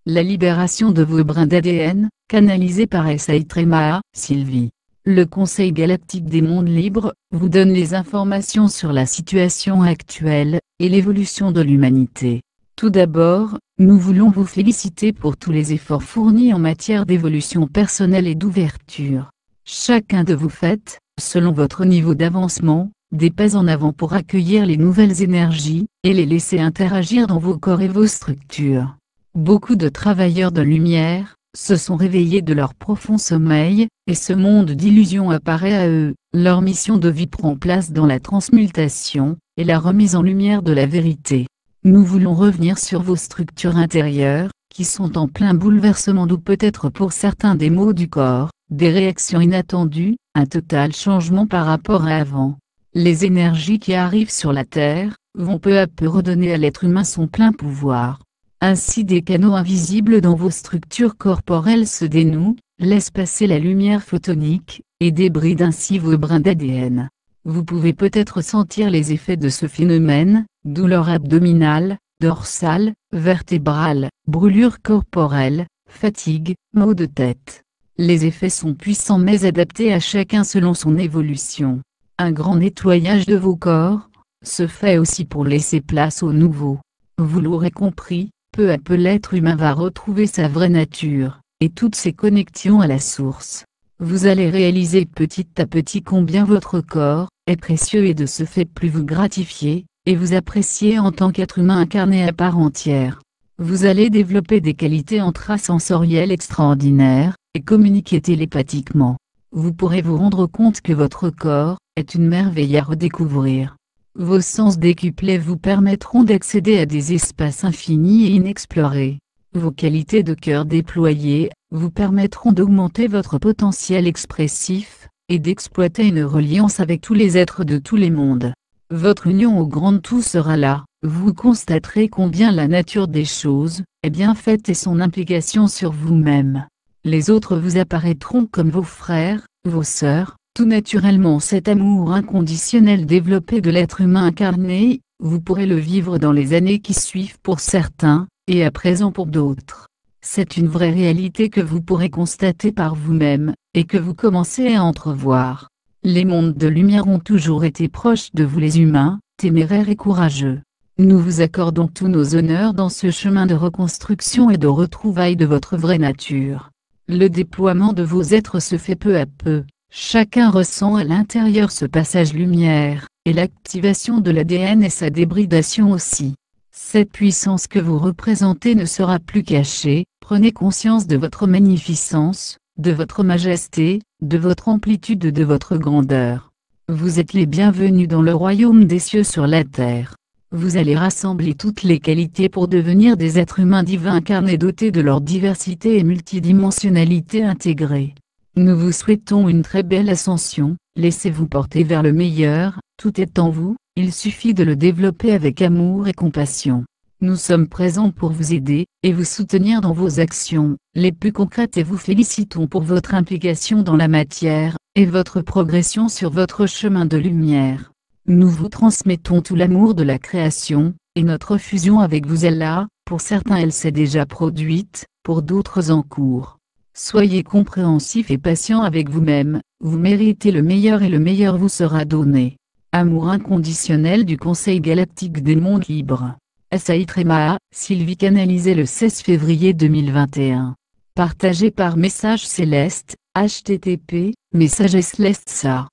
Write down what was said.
la libération de vos brins d'ADN, canalisés par Saïtrema, Sylvie. Le Conseil galactique des mondes libres vous donne les informations sur la situation actuelle et l'évolution de l'humanité. Tout d'abord, nous voulons vous féliciter pour tous les efforts fournis en matière d'évolution personnelle et d'ouverture. Chacun de vous fait, selon votre niveau d'avancement, des pas en avant pour accueillir les nouvelles énergies et les laisser interagir dans vos corps et vos structures. Beaucoup de travailleurs de lumière se sont réveillés de leur profond sommeil, et ce monde d'illusions apparaît à eux. Leur mission de vie prend place dans la transmutation et la remise en lumière de la vérité. Nous voulons revenir sur vos structures intérieures, qui sont en plein bouleversement, d'où peut-être pour certains des maux du corps, des réactions inattendues, un total changement par rapport à avant. Les énergies qui arrivent sur la Terre vont peu à peu redonner à l'être humain son plein pouvoir. Ainsi, des canaux invisibles dans vos structures corporelles se dénouent, laissent passer la lumière photonique, et débrident ainsi vos brins d'ADN. Vous pouvez peut-être sentir les effets de ce phénomène: douleur abdominale, dorsale, vertébrale, brûlure corporelle, fatigue, maux de tête. Les effets sont puissants mais adaptés à chacun selon son évolution. Un grand nettoyage de vos corps se fait aussi pour laisser place au nouveau. Vous l'aurez compris, peu à peu l'être humain va retrouver sa vraie nature, et toutes ses connexions à la source. Vous allez réaliser petit à petit combien votre corps est précieux et de ce fait plus vous gratifier, et vous apprécier en tant qu'être humain incarné à part entière. Vous allez développer des qualités intrasensorielles extraordinaires, et communiquer télépathiquement. Vous pourrez vous rendre compte que votre corps est une merveille à redécouvrir. Vos sens décuplés vous permettront d'accéder à des espaces infinis et inexplorés. Vos qualités de cœur déployées vous permettront d'augmenter votre potentiel expressif, et d'exploiter une reliance avec tous les êtres de tous les mondes. Votre union au grand tout sera là, vous constaterez combien la nature des choses est bien faite et son implication sur vous-même. Les autres vous apparaîtront comme vos frères, vos sœurs. Tout naturellement, cet amour inconditionnel développé de l'être humain incarné, vous pourrez le vivre dans les années qui suivent pour certains, et à présent pour d'autres. C'est une vraie réalité que vous pourrez constater par vous-même, et que vous commencez à entrevoir. Les mondes de lumière ont toujours été proches de vous les humains, téméraires et courageux. Nous vous accordons tous nos honneurs dans ce chemin de reconstruction et de retrouvailles de votre vraie nature. Le déploiement de vos êtres se fait peu à peu. Chacun ressent à l'intérieur ce passage lumière, et l'activation de l'ADN et sa débridation aussi. Cette puissance que vous représentez ne sera plus cachée, prenez conscience de votre magnificence, de votre majesté, de votre amplitude, de votre grandeur. Vous êtes les bienvenus dans le royaume des cieux sur la terre. Vous allez rassembler toutes les qualités pour devenir des êtres humains divins incarnés dotés de leur diversité et multidimensionnalité intégrée. Nous vous souhaitons une très belle ascension, laissez-vous porter vers le meilleur, tout est en vous, il suffit de le développer avec amour et compassion. Nous sommes présents pour vous aider, et vous soutenir dans vos actions, les plus concrètes, et vous félicitons pour votre implication dans la matière, et votre progression sur votre chemin de lumière. Nous vous transmettons tout l'amour de la création, et notre fusion avec vous est là, pour certains elle s'est déjà produite, pour d'autres en cours. Soyez compréhensifs et patients avec vous-même, vous méritez le meilleur et le meilleur vous sera donné. Amour inconditionnel du Conseil galactique des mondes libres. Saïtrema, Sylvie, canalisé le 16 février 2021. Partagé par Message Céleste, http, messagesceleste.sa.